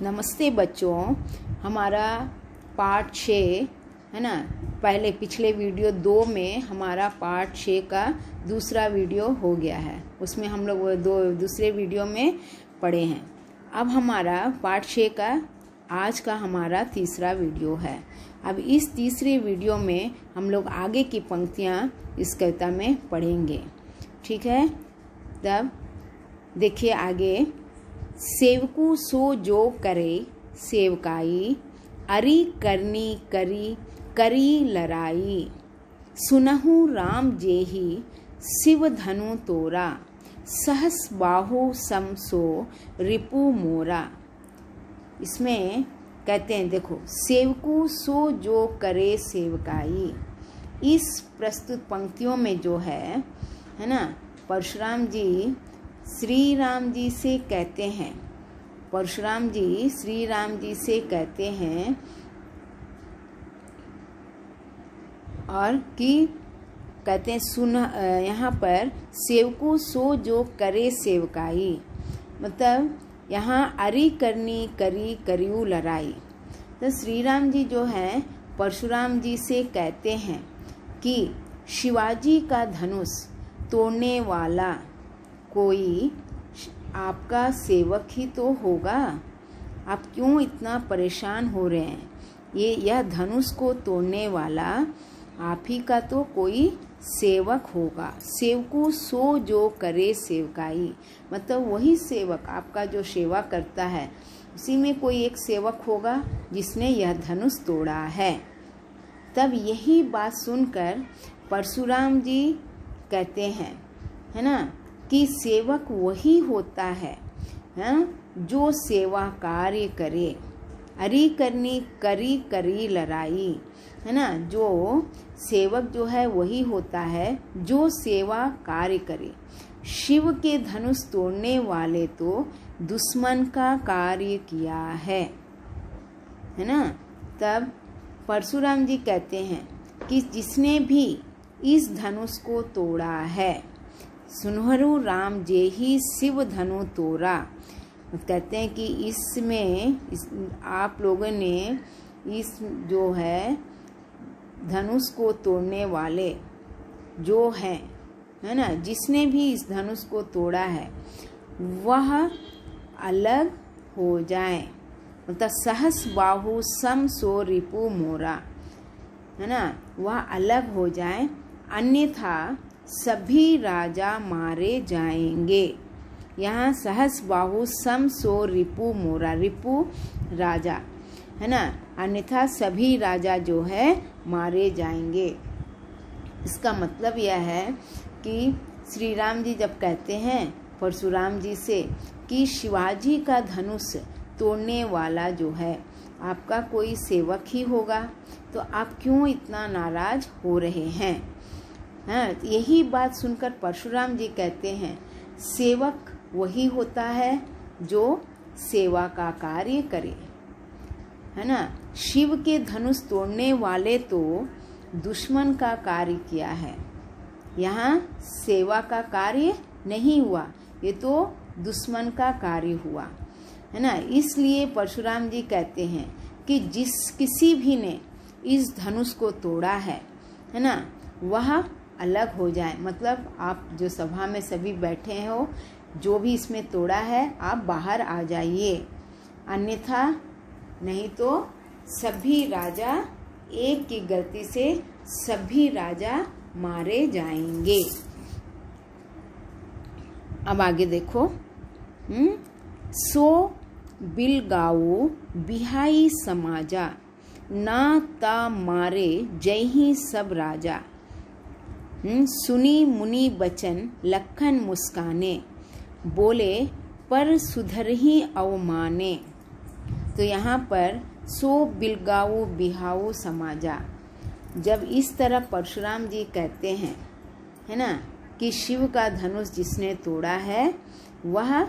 नमस्ते बच्चों, हमारा पार्ट 6 है ना। पहले पिछले वीडियो 2 में हमारा पार्ट 6 का दूसरा वीडियो हो गया है। उसमें हम लोग दूसरे वीडियो में पढ़े हैं। अब हमारा पार्ट 6 का आज का हमारा तीसरा वीडियो है। अब इस तीसरे वीडियो में हम लोग आगे की पंक्तियाँ इस कविता में पढ़ेंगे। ठीक है, तब देखिए आगे। सेवकू सो जो करे सेवकाई, अरी करनी करी करी लड़ाई। सुनहु राम जेहि शिव धनु तोरा, सहस बाहु समसो रिपु मोरा। इसमें कहते हैं, देखो, सेवकू सो जो करे सेवकाई। इस प्रस्तुत पंक्तियों में जो है ना, परशुराम जी श्री राम जी से कहते हैं, परशुराम जी श्री राम जी से कहते हैं और कि कहते हैं सुन, यहाँ पर सेवकू सो जो करे सेवकाई, मतलब यहाँ अरी करनी करी करियू लड़ाई। तो श्री राम जी जो हैं परशुराम जी से कहते हैं कि शिवाजी का धनुष तोड़ने वाला कोई आपका सेवक ही तो होगा। आप क्यों इतना परेशान हो रहे हैं? यह धनुष को तोड़ने वाला आप ही का तो कोई सेवक होगा। सेवकू सो जो करे सेवकाई, मतलब वही सेवक आपका जो सेवा करता है, उसी में कोई एक सेवक होगा जिसने यह धनुष तोड़ा है। तब यही बात सुनकर परशुराम जी कहते हैं, है ना, कि सेवक वही होता है, जो सेवा कार्य करे। अरी करनी करी करी लड़ाई, है ना, जो सेवक जो है वही होता है जो सेवा कार्य करे। शिव के धनुष तोड़ने वाले तो दुश्मन का कार्य किया है ना। तब परशुराम जी कहते हैं कि जिसने भी इस धनुष को तोड़ा है, सुनहरु राम जेहि शिव धनु तोरा। कहते हैं कि इसमें आप लोगों ने इस जो है धनुष को तोड़ने वाले जो हैं, है ना, जिसने भी इस धनुष को तोड़ा है वह अलग हो जाए। मतलब सहस बाहु सम सो रिपु मोरा, है ना, वह अलग हो जाए, अन्यथा सभी राजा मारे जाएंगे। यहाँ सहस बाहु सम सो रिपु मोरा, रिपु राजा, है ना, अन्यथा सभी राजा जो है मारे जाएंगे। इसका मतलब यह है कि श्री राम जी जब कहते हैं परशुराम जी से कि शिवाजी का धनुष तोड़ने वाला जो है आपका कोई सेवक ही होगा, तो आप क्यों इतना नाराज हो रहे हैं? हाँ, यही बात सुनकर परशुराम जी कहते हैं, सेवक वही होता है जो सेवा का कार्य करे, है ना। शिव के धनुष तोड़ने वाले तो दुश्मन का कार्य किया है। यहाँ सेवा का कार्य नहीं हुआ, ये तो दुश्मन का कार्य हुआ, है ना। इसलिए परशुराम जी कहते हैं कि किसी भी ने इस धनुष को तोड़ा है ना, वह अलग हो जाए। मतलब आप जो सभा में सभी बैठे हो, जो भी इसमें तोड़ा है आप बाहर आ जाइए, अन्यथा नहीं तो सभी राजा, एक की गलती से सभी राजा मारे जाएंगे। अब आगे देखो। सो बिलगाओ बिहाई समाजा, ना ता मारे जय ही सब राजा। सुनी मुनि बचन लखन मुस्काने, बोले पर सुधर ही अवमाने। तो यहाँ पर सो बिलगाऊ बिहाऊ समाजा, जब इस तरह परशुराम जी कहते हैं, है ना, कि शिव का धनुष जिसने तोड़ा है वह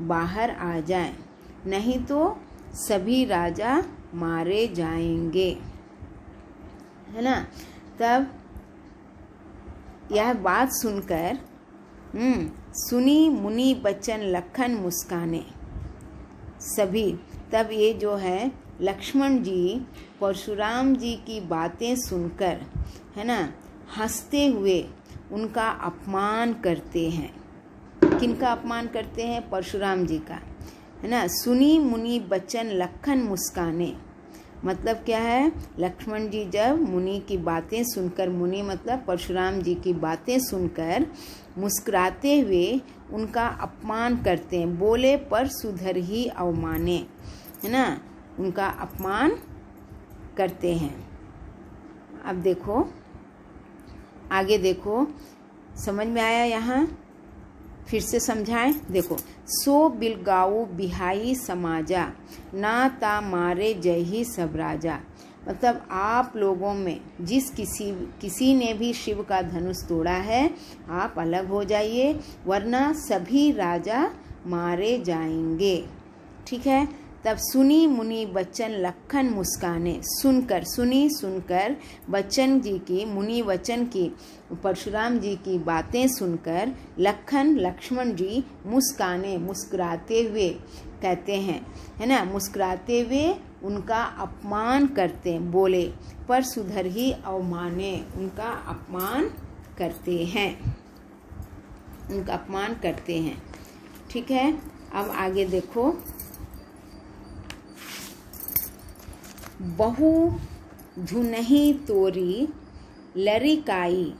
बाहर आ जाए, नहीं तो सभी राजा मारे जाएंगे, है ना। तब यह बात सुनकर सुनी मुनि बचन लखन मुस्काने, सभी। तब ये जो है लक्ष्मण जी परशुराम जी की बातें सुनकर, है ना, हंसते हुए उनका अपमान करते हैं। किनका अपमान करते हैं? परशुराम जी का, है ना। सुनी मुनि बचन लखन मुस्काने, मतलब क्या है? लक्ष्मण जी जब मुनि की बातें सुनकर, मुनि मतलब परशुराम जी की बातें सुनकर मुस्कुराते हुए उनका अपमान करते हैं। बोले पर सुधर ही अवमाने, है ना, उनका अपमान करते हैं। अब देखो आगे, देखो समझ में आया? यहाँ फिर से समझाएं। देखो, सो बिलगाऊ बिहाई समाजा, ना ता मारे जय ही सब राजा। मतलब आप लोगों में जिस किसी ने भी शिव का धनुष तोड़ा है, आप अलग हो जाइए, वरना सभी राजा मारे जाएंगे। ठीक है। तब सुनी मुनि बच्चन लखन मुस्काने, सुनकर बच्चन जी की, मुनि वचन की, परशुराम जी की बातें सुनकर लक्ष्मण जी मुस्कुराते हुए कहते हैं, है ना, मुस्कुराते हुए उनका अपमान करते हैं। बोले पर सुधर ही अवमाने, उनका अपमान करते हैं। ठीक है। अब आगे देखो, बहु धुनहि तोरी लरिकाई,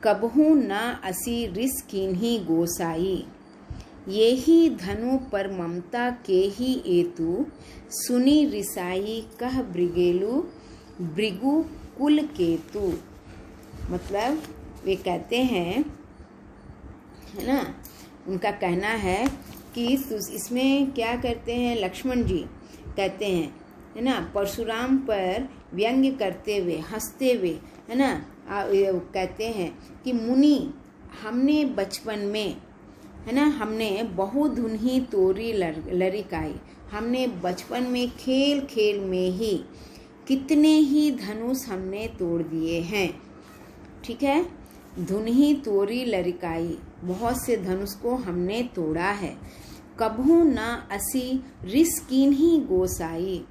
कबहू न असी रिस कीन्ही गोसाई। येही धनु पर ममता के ही एतु, सुनी रिसाई कह भृगु कुल केतु। मतलब वे कहते हैं, है ना, उनका कहना है कि इसमें क्या करते हैं? लक्ष्मण जी कहते हैं, है ना, परशुराम पर व्यंग्य करते हुए, हंसते हुए, है ना, कहते हैं कि मुनि, हमने बचपन में, है ना, हमने बहु धुनहि तोरी लरिकाई, हमने बचपन में खेल में ही कितने ही धनुष हमने तोड़ दिए हैं। ठीक है। धुनहि तोरी लरिकाई, बहुत से धनुष को हमने तोड़ा है। कबहू ना असी रिस कीन्ही गोसाई,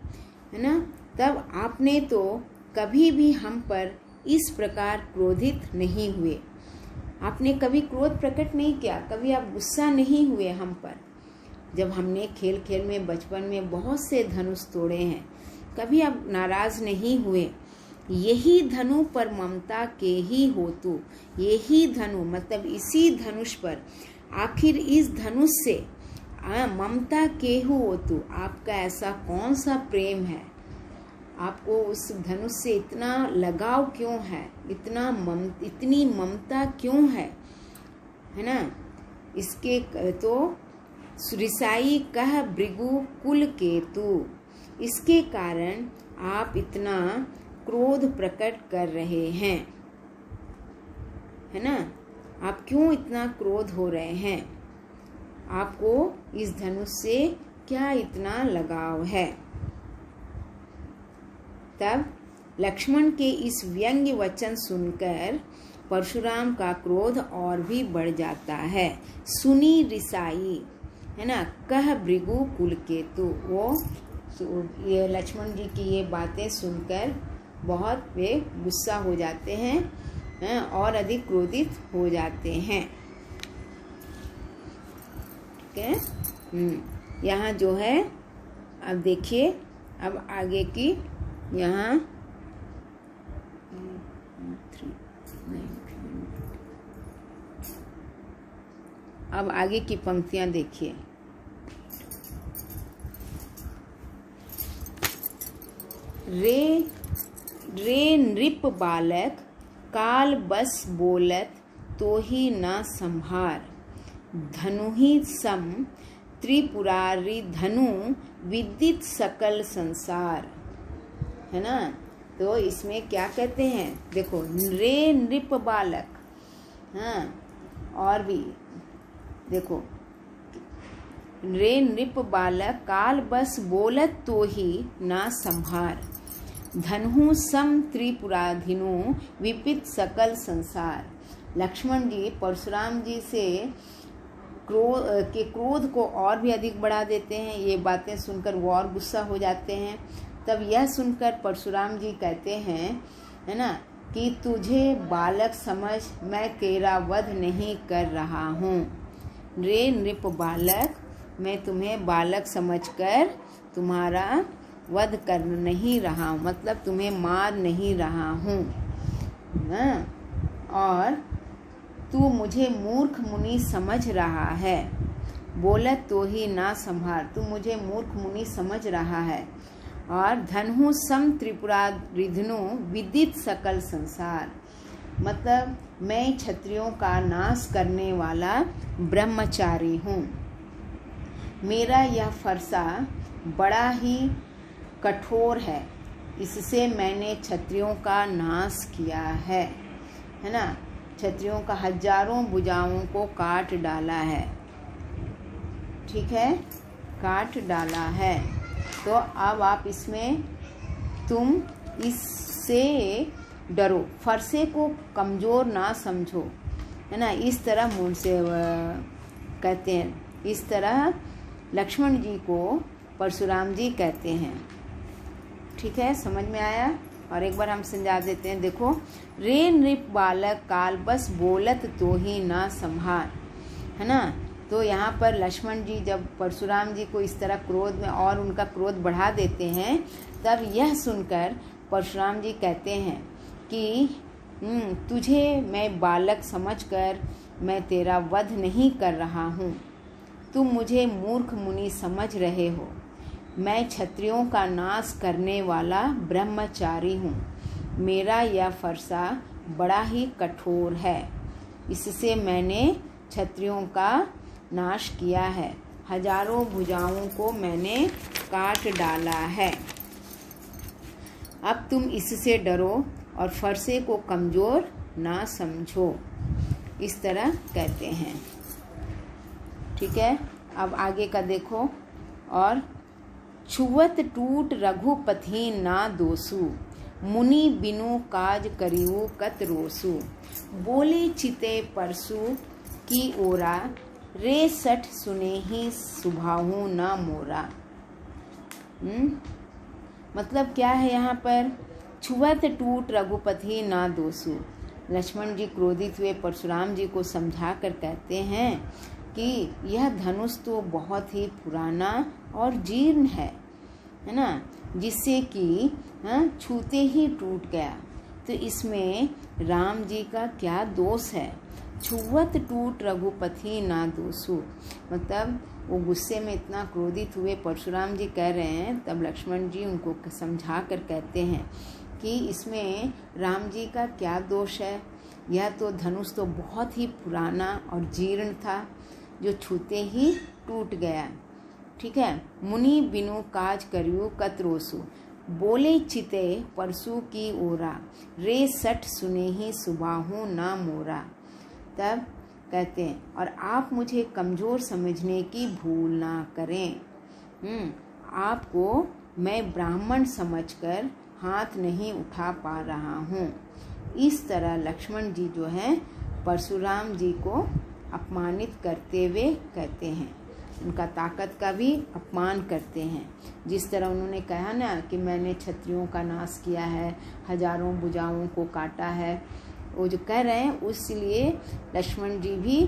है ना, तब आपने तो कभी भी हम पर इस प्रकार क्रोधित नहीं हुए। आपने कभी क्रोध प्रकट नहीं किया, कभी आप गुस्सा नहीं हुए हम पर। जब हमने खेल में बचपन में बहुत से धनुष तोड़े हैं, कभी आप नाराज नहीं हुए। यही धनु पर ममता के ही होतु, यही धनु मतलब इसी धनुष पर, आखिर इस धनुष से ममता के होतु, आपका ऐसा कौन सा प्रेम है? आपको उस धनुष से इतना लगाव क्यों है? इतनी ममता क्यों है ना? इसके तो सुरिसाई कह भृगु कुल केतु, इसके कारण आप इतना क्रोध प्रकट कर रहे हैं, है ना। आप क्यों इतना क्रोध हो रहे हैं? आपको इस धनुष से क्या इतना लगाव है? तब लक्ष्मण के इस व्यंग्य वचन सुनकर परशुराम का क्रोध और भी बढ़ जाता है। सुनी रिसाई, है ना, कह भृगु कुल केतु, वो ये लक्ष्मण जी की ये बातें सुनकर बहुत वे गुस्सा हो जाते हैं और अधिक क्रोधित हो जाते हैं। ठीक है। यहाँ जो है, अब देखिए, अब आगे की यहाँ अब आगे की पंक्तियां देखिए। रे नृप बालक काल बस बोलत तो ही न संभार, धनु ही सम त्रिपुरारी धनु विदित सकल संसार, है ना। तो इसमें क्या कहते हैं? देखो, रे नृप बालक, हाँ, और भी देखो, रे नृप बालक काल बस बोलत तो ही ना संभार, धनु सम त्रिपुराधिनु विपित सकल संसार। लक्ष्मण जी परशुराम जी से क्रोध को और भी अधिक बढ़ा देते हैं। ये बातें सुनकर वो और गुस्सा हो जाते हैं। तब यह सुनकर परशुराम जी कहते हैं, है ना, कि तुझे बालक समझ मैं तेरा वध नहीं कर रहा हूँ। रे नृप बालक, मैं तुम्हें बालक समझकर तुम्हारा वध कर नहीं रहा हूँ, मतलब तुम्हें मार नहीं रहा हूँ। और तू मुझे मूर्ख मुनि समझ रहा है। बोलत तो ही ना संभार, तू मुझे मूर्ख मुनि समझ रहा है। और धनहु सम त्रिपुरा रिधनु विदित सकल संसार, मतलब मैं क्षत्रियों का नाश करने वाला ब्रह्मचारी हूँ। मेरा यह फरसा बड़ा ही कठोर है, इससे मैंने क्षत्रियों का नाश किया है ना। क्षत्रियों का हजारों भुजाओं को काट डाला है, ठीक है, काट डाला है। तो अब आप इसमें तुम इससे डरो, फरसे को कमज़ोर ना समझो, है ना। इस तरह मुझ से कहते हैं, इस तरह लक्ष्मण जी को परशुराम जी कहते हैं। ठीक है, समझ में आया। और एक बार हम समझा देते हैं। देखो, रे नृप बालक काल बस बोलत तो ही ना संभार, है ना। तो यहाँ पर लक्ष्मण जी जब परशुराम जी को इस तरह क्रोध में और उनका क्रोध बढ़ा देते हैं, तब यह सुनकर परशुराम जी कहते हैं कि तुझे मैं बालक समझकर मैं तेरा वध नहीं कर रहा हूँ। तुम मुझे मूर्ख मुनि समझ रहे हो। मैं क्षत्रियों का नाश करने वाला ब्रह्मचारी हूँ। मेरा यह फरसा बड़ा ही कठोर है, इससे मैंने क्षत्रियों का नाश किया है। हजारों भुजाओं को मैंने काट डाला है। अब तुम इससे डरो और फरसे को कमज़ोर ना समझो। इस तरह कहते हैं। ठीक है, अब आगे का देखो। और छुवत टूट रघुपति ना दोसु, मुनि बिनु काज करियो कत रोसु। बोले चिते परसु की ओरा, रे सठ सुने ही सुभाहु ना मोरा। मतलब क्या है यहाँ पर? छुवत टूट रघुपति ना दोसु। लक्ष्मण जी क्रोधित हुए परशुराम जी को समझा कर कहते हैं कि यह धनुष तो बहुत ही पुराना और जीर्ण है ना, जिससे कि छूते ही टूट गया। तो इसमें राम जी का क्या दोष है? छुवत टूट रघुपति ना दोसु, मतलब वो गुस्से में इतना क्रोधित हुए परशुराम जी कह रहे हैं। तब लक्ष्मण जी उनको समझा कर कहते हैं कि इसमें राम जी का क्या दोष है? यह तो धनुष तो बहुत ही पुराना और जीर्ण था, जो छूते ही टूट गया। ठीक है। मुनि बिनु काज करियो कत रोसु, बोले चिते परसु की ओरा, रे सठ सुने ही सुबाहु ना मोरा। तब कहते हैं, और आप मुझे कमज़ोर समझने की भूल ना करें। आपको मैं ब्राह्मण समझकर हाथ नहीं उठा पा रहा हूँ। इस तरह लक्ष्मण जी जो हैं परशुराम जी को अपमानित करते हुए कहते हैं, उनका ताकत का भी अपमान करते हैं। जिस तरह उन्होंने कहा ना कि मैंने क्षत्रियों का नाश किया है, हजारों भुजाओं को काटा है, वो जो कह रहे हैं उसलिए लक्ष्मण जी भी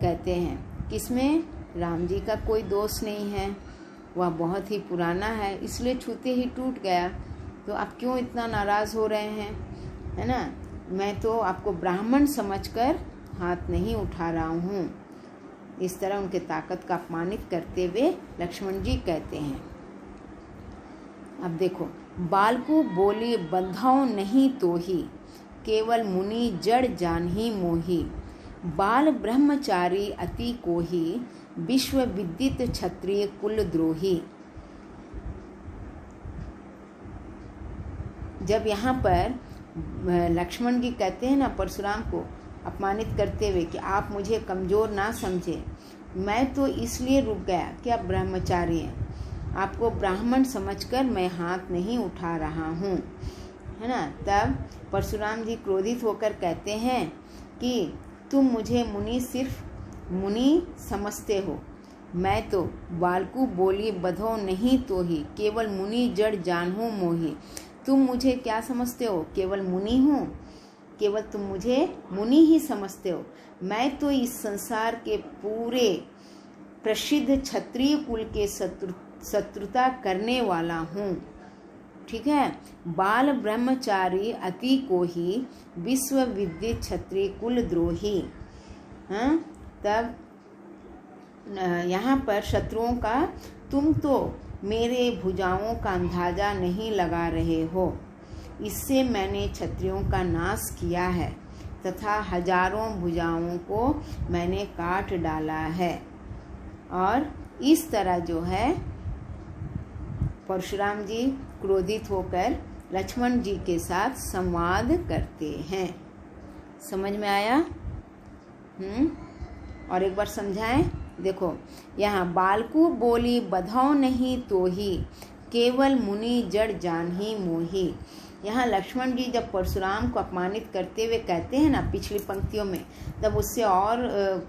कहते हैं कि इसमें राम जी का कोई दोष नहीं है, वह बहुत ही पुराना है, इसलिए छूते ही टूट गया। तो आप क्यों इतना नाराज़ हो रहे हैं, है ना। मैं तो आपको ब्राह्मण समझकर हाथ नहीं उठा रहा हूँ। इस तरह उनके ताकत का अपमानित करते हुए लक्ष्मण जी कहते हैं। अब देखो, बालकु बोली बंधाओ नहीं तो ही, केवल मुनि जड़ जान ही मोही। बाल ब्रह्मचारी अति को ही, विश्व विदित क्षत्रिय कुल द्रोही। जब यहाँ पर लक्ष्मण जी कहते हैं ना परशुराम को अपमानित करते हुए कि आप मुझे कमज़ोर ना समझे, मैं तो इसलिए रुक गया कि आप ब्रह्मचारी हैं, आपको ब्राह्मण समझकर मैं हाथ नहीं उठा रहा हूँ, है ना। तब परशुराम जी क्रोधित होकर कहते हैं कि तुम मुझे मुनि सिर्फ मुनि समझते हो। मैं तो बालकू बोली बधो नहीं तो ही, केवल मुनि जड़ जानहूँ मोही। तुम मुझे क्या समझते हो? केवल मुनि हूँ, केवल तुम मुझे मुनि ही समझते हो। मैं तो इस संसार के पूरे प्रसिद्ध क्षत्रिय कुल के शत्रुता करने वाला हूँ। ठीक है। बाल ब्रह्मचारी अति को ही, विश्व विदित क्षत्रिय कुल द्रोही। हाँ, तब यहाँ पर शत्रुओं का तुम तो मेरे भुजाओं का अंदाजा नहीं लगा रहे हो। इससे मैंने क्षत्रियों का नाश किया है तथा हजारों भुजाओं को मैंने काट डाला है। और इस तरह जो है परशुराम जी क्रोधित होकर लक्ष्मण जी के साथ संवाद करते हैं। समझ में आया? और एक बार समझाएं। देखो, यहाँ बालकू बोली बधाओ नहीं तो ही, केवल मुनि जड़ जान ही मोही। यहाँ लक्ष्मण जी जब परशुराम को अपमानित करते हुए कहते हैं ना पिछली पंक्तियों में, तब उससे और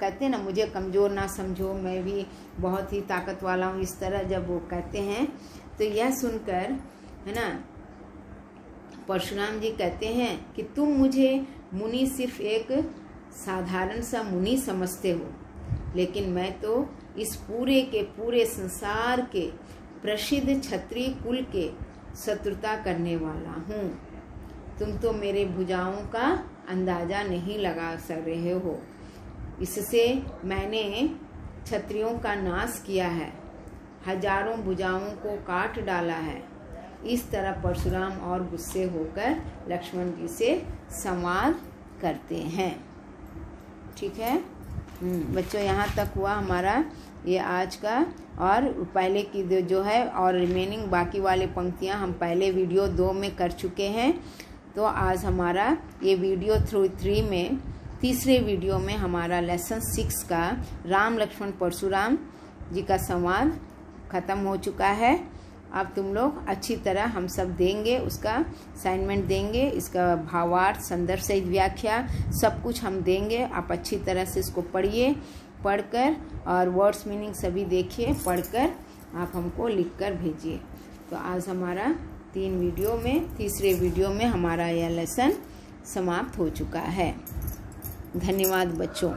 कहते हैं ना, मुझे कमज़ोर ना समझो, मैं भी बहुत ही ताकत वाला हूँ। इस तरह जब वो कहते हैं तो यह सुनकर, है ना, परशुराम जी कहते हैं कि तुम मुझे मुनि सिर्फ एक साधारण सा मुनि समझते हो, लेकिन मैं तो इस पूरे के पूरे संसार के प्रसिद्ध क्षत्रिय कुल के शत्रुता करने वाला हूँ। तुम तो मेरे भुजाओं का अंदाजा नहीं लगा सक रहे हो। इससे मैंने क्षत्रियों का नाश किया है, हजारों भुजाओं को काट डाला है। इस तरह परशुराम और गुस्से होकर लक्ष्मण जी से संवाद करते हैं। ठीक है बच्चों, यहाँ तक हुआ हमारा ये आज का। और पहले की जो है और रिमेनिंग बाकी वाले पंक्तियाँ हम पहले वीडियो 2 में कर चुके हैं। तो आज हमारा ये वीडियो 3 में, तीसरे वीडियो में हमारा लेसन 6 का राम लक्ष्मण परशुराम जी का संवाद ख़त्म हो चुका है। अब तुम लोग अच्छी तरह हम सब देंगे, उसका असाइनमेंट देंगे, इसका भावार्थ, संदर्भ सहित व्याख्या सब कुछ हम देंगे। आप अच्छी तरह से इसको पढ़िए, पढ़कर और वर्ड्स मीनिंग सभी देखिए, पढ़कर आप हमको लिखकर भेजिए। तो आज हमारा 3 वीडियो में, तीसरे वीडियो में हमारा यह लेसन समाप्त हो चुका है। धन्यवाद बच्चों।